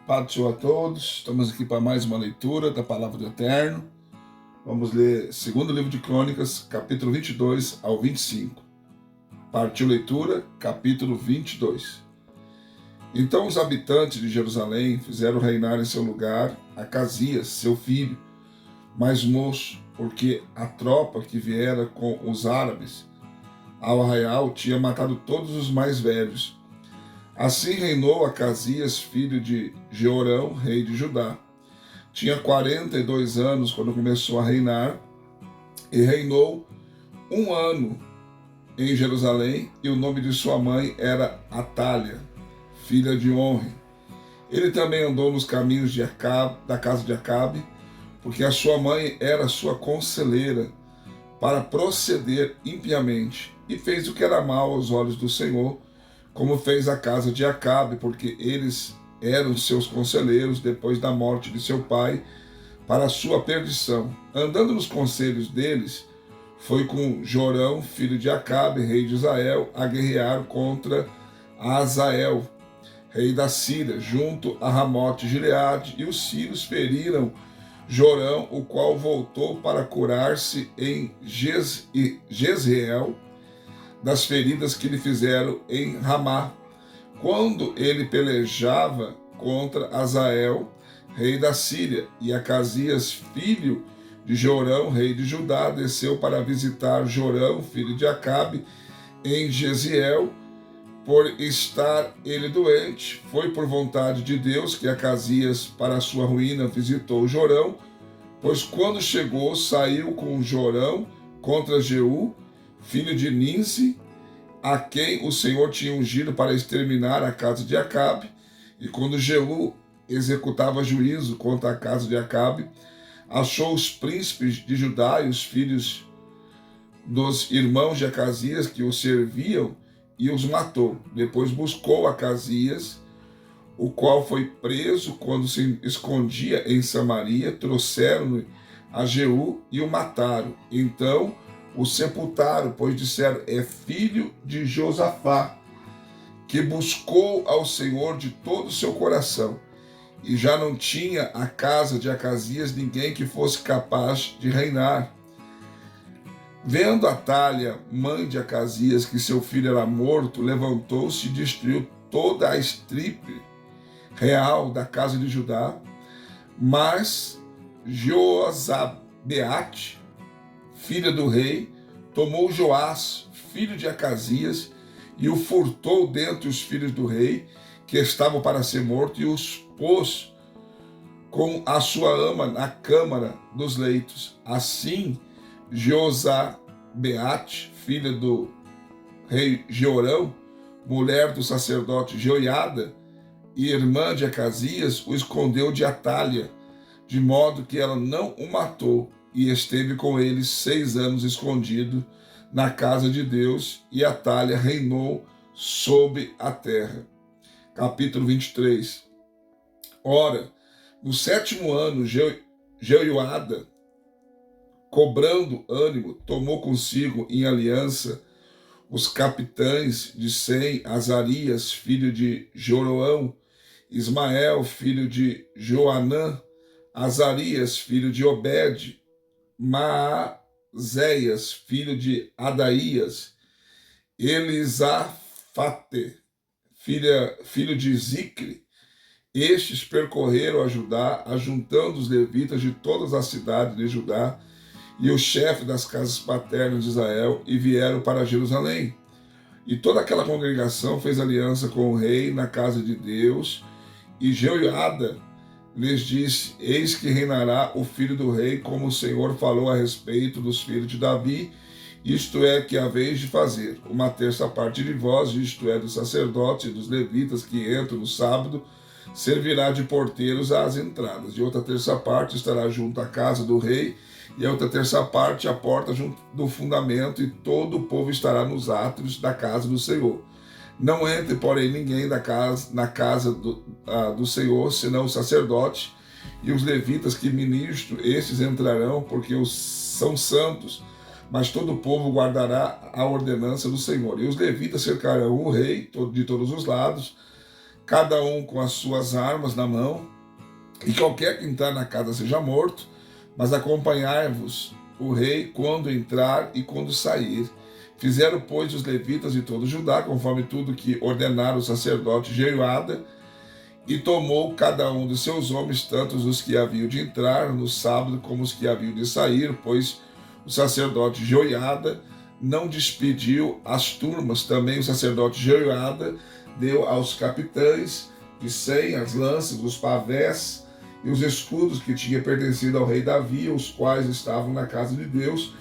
Paz do Senhor a todos. Estamos aqui para mais uma leitura da Palavra do Eterno. Vamos ler segundo livro de Crônicas, capítulo 22 ao 25. Partiu leitura, capítulo 22. Então os habitantes de Jerusalém fizeram reinar em seu lugar Acasias, seu filho, mais moço, porque a tropa que viera com os árabes ao arraial tinha matado todos os mais velhos. Assim reinou Acasias, filho de Jeorão, rei de Judá. Tinha 42 anos quando começou a reinar, e reinou 1 ano em Jerusalém, e o nome de sua mãe era Atália, filha de Onre. Ele também andou nos caminhos de da casa de Acabe, porque a sua mãe era sua conselheira, para proceder impiamente, e fez o que era mal aos olhos do Senhor, como fez a casa de Acabe, porque eles eram seus conselheiros depois da morte de seu pai, para a sua perdição. Andando nos conselhos deles, foi com Jorão, filho de Acabe, rei de Israel, a guerrear contra Azael, rei da Síria, junto a Ramote Gileade, e os sírios feriram Jorão, o qual voltou para curar-se em Jezreel, das feridas que lhe fizeram em Ramá, quando ele pelejava contra Azael, rei da Síria, e Acasias, filho de Jorão, rei de Judá, desceu para visitar Jorão, filho de Acabe, em Jezreel, por estar ele doente. Foi por vontade de Deus que Acasias, para a sua ruína, visitou Jorão, pois quando chegou, saiu com Jorão contra Jeú, filho de Ninsi, a quem o Senhor tinha ungido para exterminar a casa de Acabe. E quando Jeú executava juízo contra a casa de Acabe, achou os príncipes de Judá e os filhos dos irmãos de Acasias que o serviam e os matou. Depois buscou Acasias, o qual foi preso quando se escondia em Samaria, trouxeram-no a Jeú e o mataram. Então o sepultaram, pois disseram: é filho de Josafá, que buscou ao Senhor de todo o seu coração. E já não tinha a casa de Acasias ninguém que fosse capaz de reinar. Vendo Atália, mãe de Acasias, que seu filho era morto, levantou-se e destruiu toda a estirpe real da casa de Judá. Mas Josabeate, filha do rei, tomou Joás, filho de Acasias, e o furtou dentre os filhos do rei, que estavam para ser morto, e os pôs com a sua ama na câmara dos leitos. Assim, Josabeate, filha do rei Jeorão, mulher do sacerdote Joiada, e irmã de Acasias, o escondeu de Atália, de modo que ela não o matou, e esteve com ele 6 anos escondido na casa de Deus, e Atália reinou sobre a terra. Capítulo 23. Ora, no 7º ano, Jeoiada, cobrando ânimo, tomou consigo em aliança os capitães de 100, Azarias, filho de Joroão, Ismael, filho de Joanã, Azarias, filho de Obed, Maazéias, filho de Adaías, Elisafate, filho de Zicre. Estes percorreram a Judá, ajuntando os levitas de todas as cidades de Judá e o chefe das casas paternas de Israel, e vieram para Jerusalém. E toda aquela congregação fez aliança com o rei na casa de Deus, e Jeoiada lhes disse: eis que reinará o filho do rei, como o Senhor falou a respeito dos filhos de Davi, isto é, que haveis de fazer. 1/3 parte de vós, isto é, dos sacerdotes e dos levitas que entram no sábado, servirá de porteiros às entradas, e outra 1/3 parte estará junto à casa do rei, e a outra 1/3 parte à porta junto do fundamento, e todo o povo estará nos átrios da casa do Senhor. Não entre, porém, ninguém na casa do Senhor, senão o sacerdote e os levitas que ministram. Estes entrarão, porque são santos, mas todo o povo guardará a ordenança do Senhor. E os levitas cercarão o rei de todos os lados, cada um com as suas armas na mão, e qualquer que entrar na casa seja morto, mas acompanhai-vos o rei quando entrar e quando sair. Fizeram, pois, os levitas de todo Judá, conforme tudo que ordenara o sacerdote Jeoiada, e tomou cada um de seus homens, tanto os que haviam de entrar no sábado como os que haviam de sair, pois o sacerdote Jeoiada não despediu as turmas. Também o sacerdote Jeoiada deu aos capitães de 100 as lanças, os pavés e os escudos que tinha pertencido ao rei Davi, os quais estavam na casa de Deus,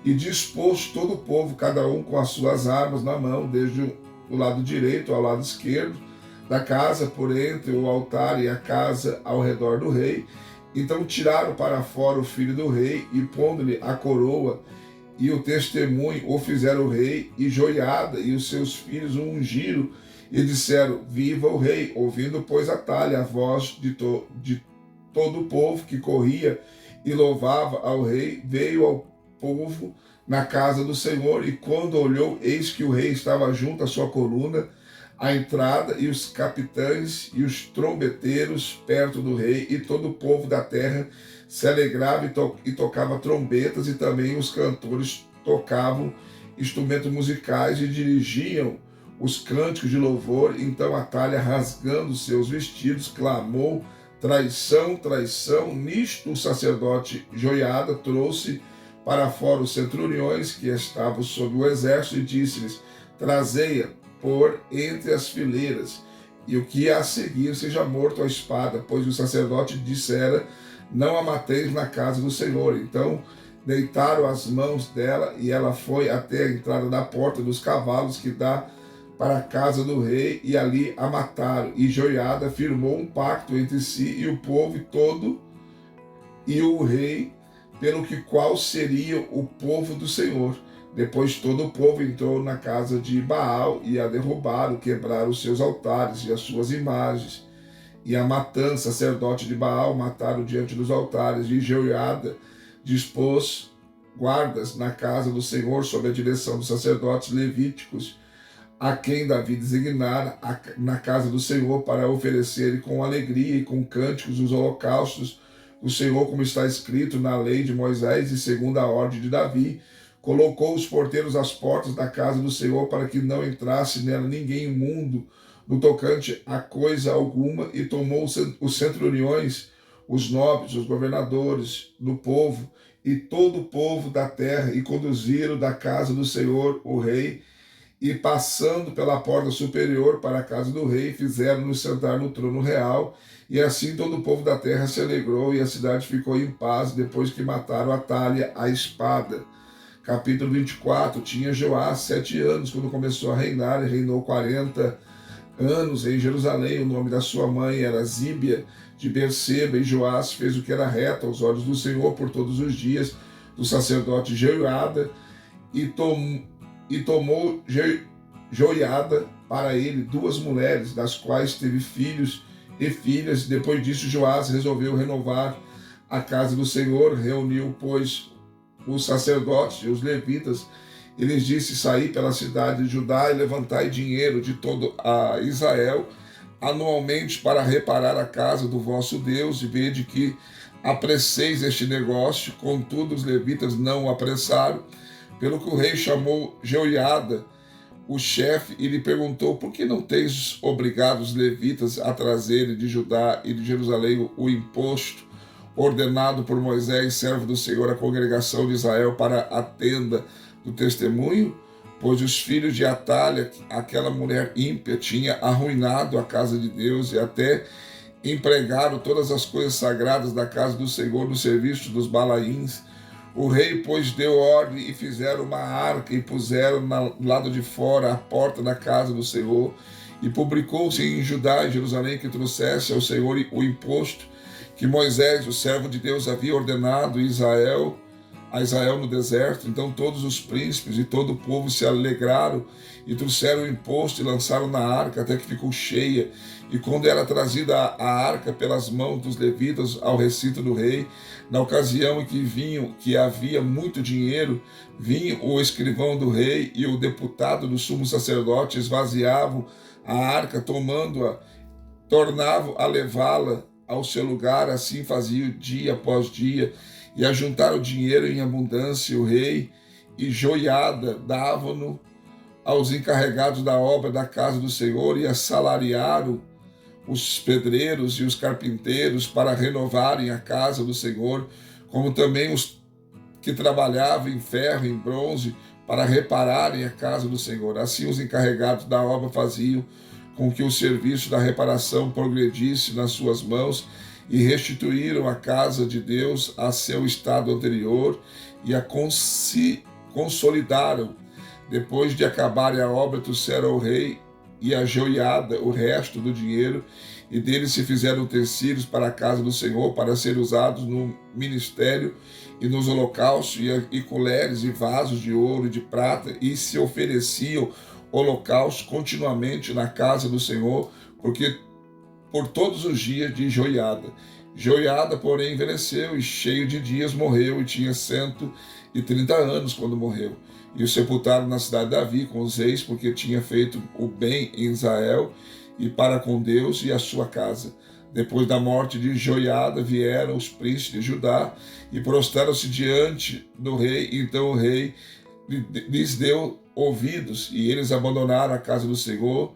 e dispôs todo o povo, cada um com as suas armas na mão, desde o lado direito ao lado esquerdo da casa, por entre o altar e a casa ao redor do rei. Então tiraram para fora o filho do rei, e pondo-lhe a coroa e o testemunho, o fizeram o rei, e Jeoiada e os seus filhos o ungiram, e disseram: viva o rei. Ouvindo, pois, Atalha a voz de todo o povo que corria e louvava ao rei, veio ao povo na casa do Senhor, e quando olhou, eis que o rei estava junto à sua coluna, à entrada, e os capitães e os trombeteiros perto do rei, e todo o povo da terra se alegrava e tocava trombetas, e também os cantores tocavam instrumentos musicais e dirigiam os cânticos de louvor. Então Atalha, rasgando seus vestidos, clamou: traição, traição. Nisto o sacerdote Jeoiada trouxe para fora os centuriões que estavam sob o exército, e disse-lhes: trazei-a por entre as fileiras, e o que a seguir seja morto à espada, pois o sacerdote dissera: não a mateis na casa do Senhor. Então deitaram as mãos dela, e ela foi até a entrada da porta dos cavalos que dá para a casa do rei, e ali a mataram. E Jeoiada firmou um pacto entre si e o povo todo e o rei, pelo que qual seria o povo do Senhor. Depois todo o povo entrou na casa de Baal, e a derrubaram, quebraram os seus altares e as suas imagens. E a Matã, sacerdote de Baal, mataram diante dos altares. E Jeoiada dispôs guardas na casa do Senhor, sob a direção dos sacerdotes levíticos, a quem Davi designara na casa do Senhor, para oferecerem com alegria e com cânticos os holocaustos o Senhor, como está escrito na lei de Moisés, e segundo a ordem de Davi. Colocou os porteiros às portas da casa do Senhor, para que não entrasse nela ninguém imundo no tocante a coisa alguma, e tomou os centuriões, os nobres, os governadores do povo e todo o povo da terra, e conduziram da casa do Senhor o rei, e passando pela porta superior para a casa do rei, fizeram-nos sentar no trono real. E assim todo o povo da terra se alegrou, e a cidade ficou em paz, depois que mataram Atalha à espada. Capítulo 24. Tinha Joás 7 anos quando começou a reinar, e reinou 40 anos em Jerusalém. O nome da sua mãe era Zíbia de Berseba, e Joás fez o que era reto aos olhos do Senhor por todos os dias do sacerdote Jeoiada, e tomou Jeoiada para ele 2 mulheres, das quais teve filhos e filhas. Depois disso, Joás resolveu renovar a casa do Senhor. Reuniu, pois, os sacerdotes e os levitas, e lhes disse: saí pela cidade de Judá e levantai dinheiro de todo a Israel anualmente para reparar a casa do vosso Deus, e vede que apresseis este negócio. Contudo, os levitas não o apressaram, pelo que o rei chamou Jeoiada, o chefe, e lhe perguntou: por que não tens obrigado os levitas a trazerem de Judá e de Jerusalém o imposto ordenado por Moisés, servo do Senhor, à congregação de Israel, para a tenda do testemunho? Pois os filhos de Atalha, aquela mulher ímpia, tinha arruinado a casa de Deus, e até empregaram todas as coisas sagradas da casa do Senhor no serviço dos balaíns. O rei, pois, deu ordem, e fizeram uma arca, e puseram no lado de fora a porta da casa do Senhor. E publicou-se em Judá e Jerusalém que trouxesse ao Senhor o imposto que Moisés, o servo de Deus, havia ordenado a Israel no deserto. Então todos os príncipes e todo o povo se alegraram, e trouxeram o imposto e lançaram na arca, até que ficou cheia. E quando era trazida a arca pelas mãos dos levitas ao recinto do rei, na ocasião em que havia muito dinheiro, vinha o escrivão do rei e o deputado do sumo sacerdote, esvaziavam a arca, tomando-a tornavam a levá-la ao seu lugar, assim faziam dia após dia, e ajuntaram o dinheiro em abundância. O rei e Joiada davam-no aos encarregados da obra da casa do Senhor e assalariaram os pedreiros e os carpinteiros para renovarem a casa do Senhor, como também os que trabalhavam em ferro e em bronze para repararem a casa do Senhor. Assim os encarregados da obra faziam com que o serviço da reparação progredisse nas suas mãos e restituíram a casa de Deus a seu estado anterior e a consolidaram. Depois de acabarem a obra, trouxeram ao rei e a Joiada o resto do dinheiro, e deles se fizeram utensílios para a casa do Senhor, para ser usados no ministério e nos holocaustos, e colheres e vasos de ouro e de prata, e se ofereciam holocaustos continuamente na casa do Senhor, porque por todos os dias de Joiada. Joiada, porém, envelheceu e cheio de dias morreu, e tinha 130 anos quando morreu. E o sepultaram na cidade de Davi com os reis, porque tinha feito o bem em Israel e para com Deus e a sua casa. Depois da morte de Joiada vieram os príncipes de Judá e prostraram-se diante do rei. Então o rei lhes deu ouvidos, e eles abandonaram a casa do Senhor,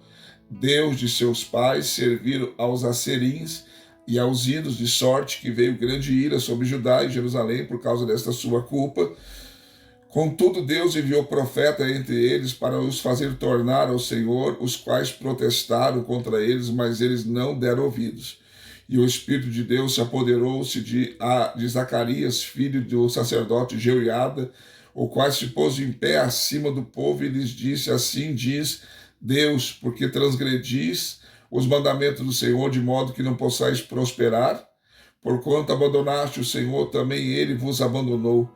Deus de seus pais, serviram aos asserins e aos ídolos, de sorte que veio grande ira sobre Judá e Jerusalém por causa desta sua culpa. Contudo, Deus enviou profeta entre eles para os fazer tornar ao Senhor, os quais protestaram contra eles, mas eles não deram ouvidos. E o Espírito de Deus se apoderou-se de Zacarias, filho do sacerdote Joiada, o qual se pôs em pé acima do povo e lhes disse: assim diz Deus, porque transgredis os mandamentos do Senhor, de modo que não possais prosperar? Porquanto abandonaste o Senhor, também ele vos abandonou.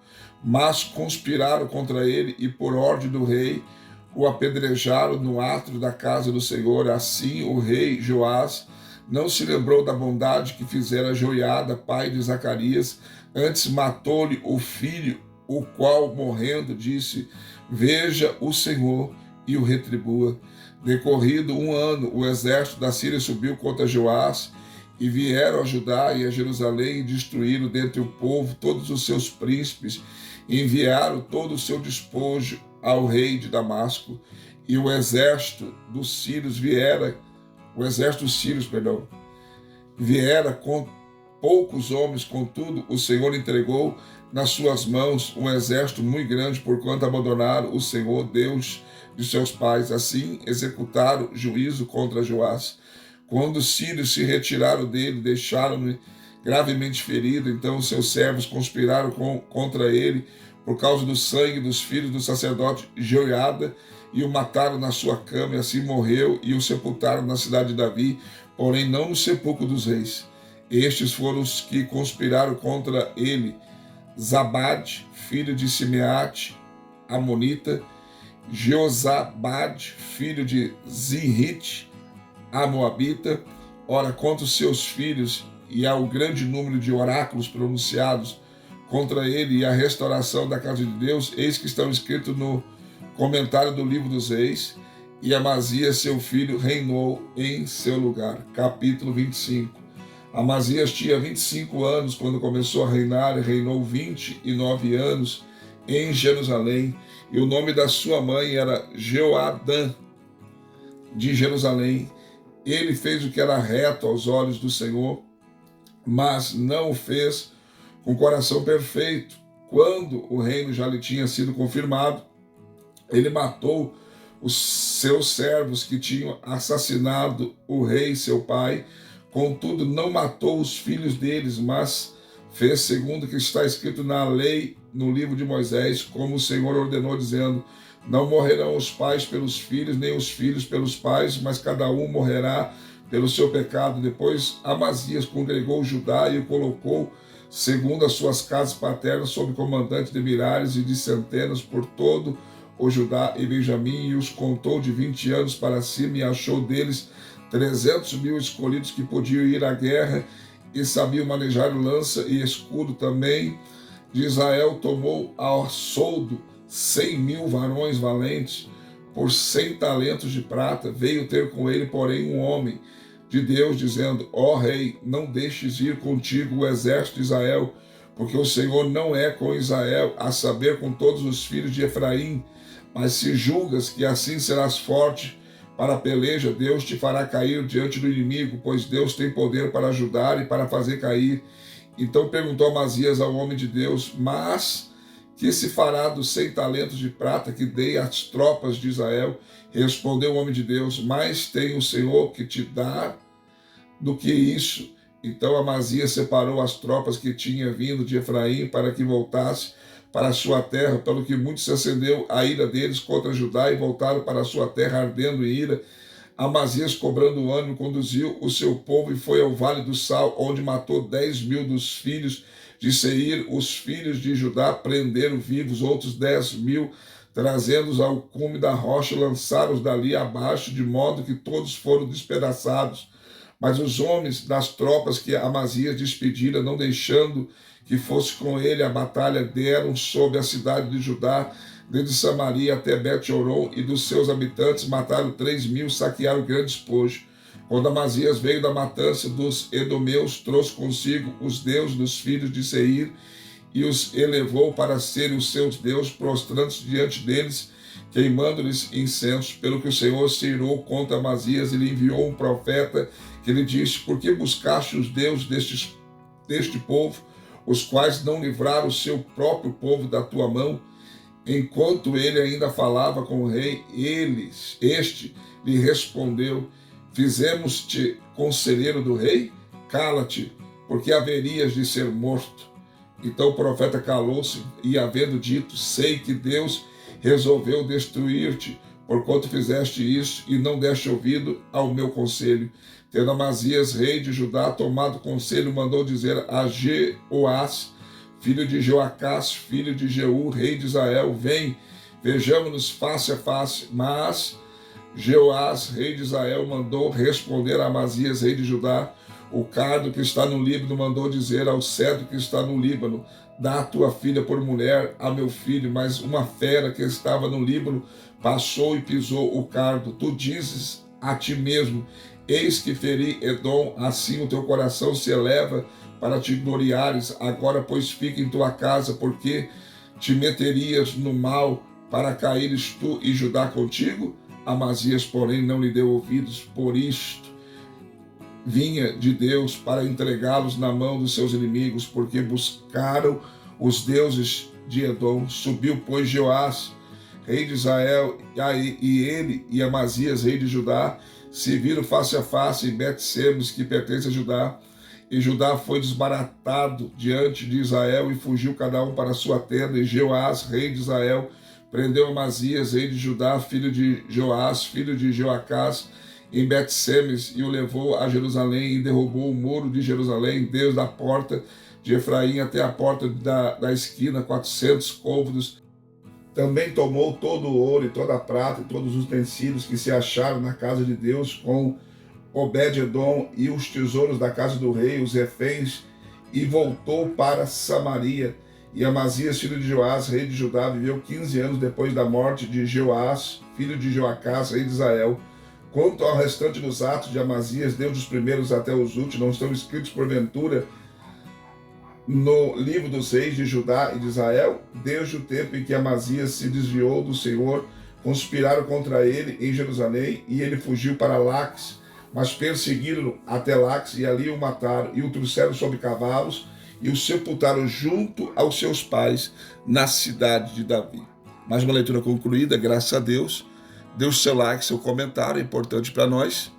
Mas conspiraram contra ele, e por ordem do rei o apedrejaram no átrio da casa do Senhor. Assim o rei Joás não se lembrou da bondade que fizera Joiada, pai de Zacarias, antes matou-lhe o filho, o qual, morrendo, disse: veja o Senhor e o retribua. Decorrido 1 ano, o exército da Síria subiu contra Joás, e vieram a Judá e a Jerusalém, e destruíram dentre o povo todos os seus príncipes, e enviaram todo o seu despojo ao rei de Damasco. E o exército dos sírios viera com poucos homens, contudo o Senhor entregou nas suas mãos um exército muito grande, porquanto abandonaram o Senhor, Deus de seus pais. Assim executaram juízo contra Joás. Quando os sírios se retiraram dele, deixaram-no gravemente ferido. Então os seus servos conspiraram contra ele por causa do sangue dos filhos do sacerdote Joiada, e o mataram na sua cama, e assim morreu, e o sepultaram na cidade de Davi, porém não no sepulcro dos reis. Estes foram os que conspiraram contra ele: Zabade, filho de Simeate, amonita; Josabade, filho de Zinrite, a moabita. Ora, contra os seus filhos e ao grande número de oráculos pronunciados contra ele e a restauração da casa de Deus, eis que estão escritos no comentário do livro dos reis: e Amazias, seu filho, reinou em seu lugar. Capítulo 25. Amazias tinha 25 anos quando começou a reinar, e reinou 29 anos em Jerusalém, e o nome da sua mãe era Jeoadã de Jerusalém. Ele fez o que era reto aos olhos do Senhor, mas não o fez com coração perfeito. Quando o reino já lhe tinha sido confirmado, ele matou os seus servos que tinham assassinado o rei seu pai. Contudo, não matou os filhos deles, mas fez segundo o que está escrito na lei, no livro de Moisés, como o Senhor ordenou, dizendo: não morrerão os pais pelos filhos, nem os filhos pelos pais, mas cada um morrerá pelo seu pecado. Depois Amazias congregou Judá e o colocou segundo as suas casas paternas, sob comandante de milhares e de centenas por todo o Judá e Benjamim, e os contou de 20 anos para cima, e achou deles 300.000 escolhidos que podiam ir à guerra e sabiam manejar lança e escudo. Também de Israel tomou ao soldo 100.000 varões valentes por 100 talentos de prata. Veio ter com ele, porém, um homem de Deus, dizendo: ó rei, não deixes ir contigo o exército de Israel, porque o Senhor não é com Israel, a saber, com todos os filhos de Efraim. Mas se julgas que assim serás forte para a peleja, Deus te fará cair diante do inimigo, pois Deus tem poder para ajudar e para fazer cair. Então perguntou Amazias ao homem de Deus: mas que se fará dos 100 talentos de prata que dei às tropas de Israel? Respondeu o homem de Deus: mais tem o Senhor que te dá do que isso. Então Amazias separou as tropas que tinha vindo de Efraim para que voltasse para a sua terra, pelo que muito se acendeu a ira deles contra Judá e voltaram para a sua terra ardendo em ira. Amazias, cobrando ânimo, conduziu o seu povo e foi ao vale do Sal, onde matou 10.000 dos filhos de Seir. Os filhos de Judá prenderam vivos outros 10.000, trazendo-os ao cume da rocha, lançaram-os dali abaixo, de modo que todos foram despedaçados. Mas os homens das tropas que Amazias despedira, não deixando que fosse com ele a batalha, deram sobre a cidade de Judá, desde Samaria até Bet-Horon, e dos seus habitantes mataram 3.000, saquearam grande despojo. Quando Amazias veio da matança dos edomeus, trouxe consigo os deuses dos filhos de Seir e os elevou para serem os seus deuses, prostrando-se diante deles, queimando-lhes incenso. Pelo que o Senhor se irou contra Amazias e lhe enviou um profeta que lhe disse: por que buscaste os deuses deste povo, os quais não livraram o seu próprio povo da tua mão? Enquanto ele ainda falava com o rei, este lhe respondeu: fizemos-te conselheiro do rei? Cala-te, porque haverias de ser morto. Então o profeta calou-se e, havendo dito: sei que Deus resolveu destruir-te, porquanto fizeste isso e não deste ouvido ao meu conselho. Tendo Amazias, rei de Judá, tomado conselho, mandou dizer a Jeoás, filho de Joacás, filho de Jeú, rei de Israel: vem, vejamo-nos face a face. Mas Jeoás, rei de Israel, mandou responder a Amazias, rei de Judá: o cardo que está no Líbano mandou dizer ao cedro que está no Líbano: dá a tua filha por mulher a meu filho. Mas uma fera que estava no Líbano passou e pisou o cardo. Tu dizes a ti mesmo: eis que feri Edom, assim o teu coração se eleva para te gloriares. Agora, pois, fica em tua casa, porque te meterias no mal para caíres tu e Judá contigo? Amazias, porém, não lhe deu ouvidos, por isto vinha de Deus para entregá-los na mão dos seus inimigos, porque buscaram os deuses de Edom. Subiu, pois, Jeoás, rei de Israel, e ele e Amazias, rei de Judá, se viram face a face em Bet-Semes, que pertence a Judá. E Judá foi desbaratado diante de Israel e fugiu cada um para a sua tenda. E Jeoás, rei de Israel, prendeu Amazias, rei de Judá, filho de Joás, filho de Joacás, em Bet-Semes, e o levou a Jerusalém e derrubou o muro de Jerusalém, desde a porta de Efraim até a porta da esquina, 400 côvados. Também tomou todo o ouro e toda a prata e todos os utensílios que se acharam na casa de Deus com Obed-Edom e os tesouros da casa do rei, os reféns, e voltou para Samaria. E Amazias, filho de Joás, rei de Judá, viveu 15 anos depois da morte de Jeoás, filho de Joacás, rei de Israel. Quanto ao restante dos atos de Amazias, desde os primeiros até os últimos, não estão escritos porventura no livro dos reis de Judá e de Israel? Desde o tempo em que Amazias se desviou do Senhor, conspiraram contra ele em Jerusalém, e ele fugiu para Laques, mas perseguiram-no até Laques, e ali o mataram, e o trouxeram sobre cavalos, e o sepultaram junto aos seus pais, na cidade de Davi. Mais uma leitura concluída, graças a Deus. Deixe seu like, seu comentário, é importante para nós.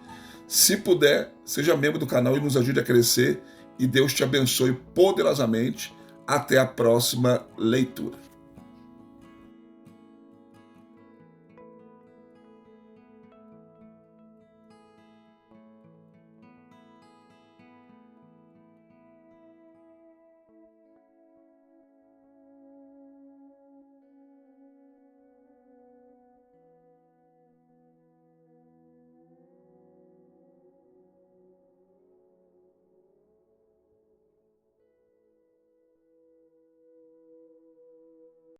Se puder, seja membro do canal e nos ajude a crescer. E Deus te abençoe poderosamente. Até a próxima leitura.